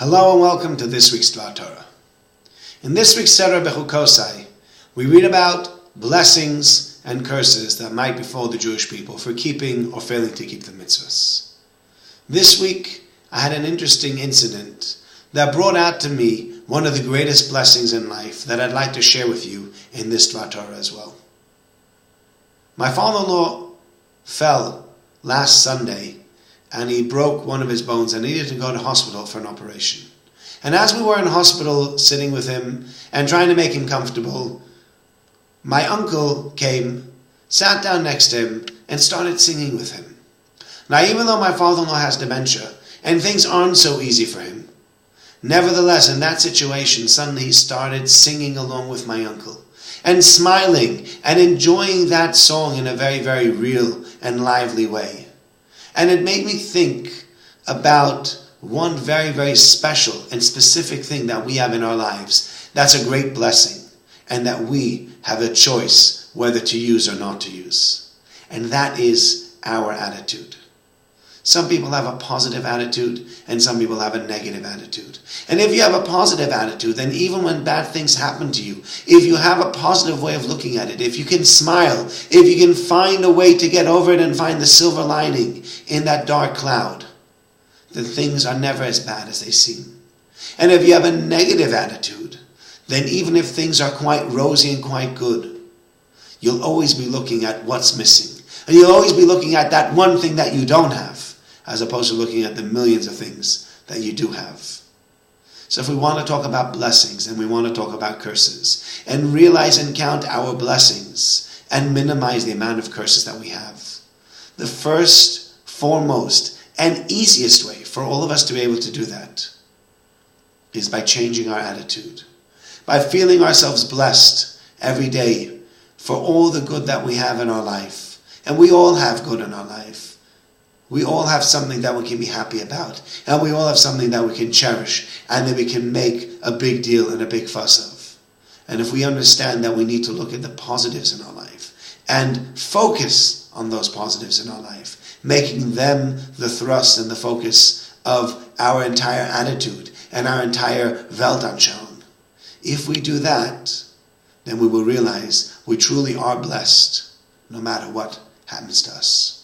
Hello and welcome to this week's Dvar Torah. In this week's Bechukosai, we read about blessings and curses that might befall the Jewish people for keeping or failing to keep the mitzvahs. This week, I had an interesting incident that brought out to me one of the greatest blessings in life that I'd like to share with you in this Dvar Torah as well. My father-in-law fell last Sunday and he broke one of his bones and needed to go to hospital for an operation. And as we were in hospital sitting with him and trying to make him comfortable, my uncle came, sat down next to him, and started singing with him. Now, even though my father-in-law has dementia and things aren't so easy for him, nevertheless, in that situation, suddenly he started singing along with my uncle and smiling and enjoying that song in a very, very real and lively way. And it made me think about one very, very special and specific thing that we have in our lives. That's a great blessing, and that we have a choice whether to use or not to use. And that is our attitude. Some people have a positive attitude, and some people have a negative attitude. And if you have a positive attitude, then even when bad things happen to you, if you have a positive way of looking at it, if you can smile, if you can find a way to get over it and find the silver lining in that dark cloud, then things are never as bad as they seem. And if you have a negative attitude, then even if things are quite rosy and quite good, you'll always be looking at what's missing. And you'll always be looking at that one thing that you don't have, as opposed to looking at the millions of things that you do have. So if we want to talk about blessings and we want to talk about curses and realize and count our blessings and minimize the amount of curses that we have, the first, foremost, and easiest way for all of us to be able to do that is by changing our attitude, by feeling ourselves blessed every day for all the good that we have in our life. And we all have good in our life. We all have something that we can be happy about. And we all have something that we can cherish and that we can make a big deal and a big fuss of. And if we understand that we need to look at the positives in our life and focus on those positives in our life, making them the thrust and the focus of our entire attitude and our entire Weltanschauung. If we do that, then we will realize we truly are blessed no matter what happens to us.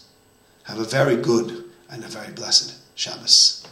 Have a very good and a very blessed Shabbos.